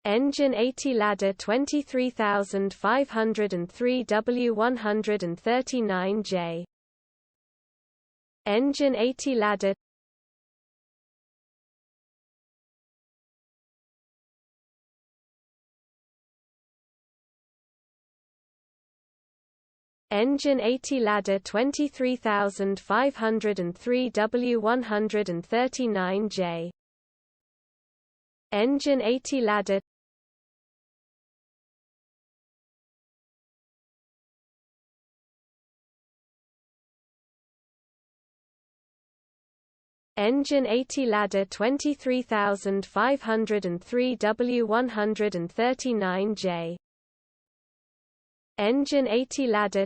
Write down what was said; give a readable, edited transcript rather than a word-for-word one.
Engine 80 ladder 23503 W139 jeh. Engine 80 ladder. Engine 80 ladder 23503 W139 jeh. Engine 80 ladder. Engine 80 ladder 23503 W139 jeh. Engine 80 ladder.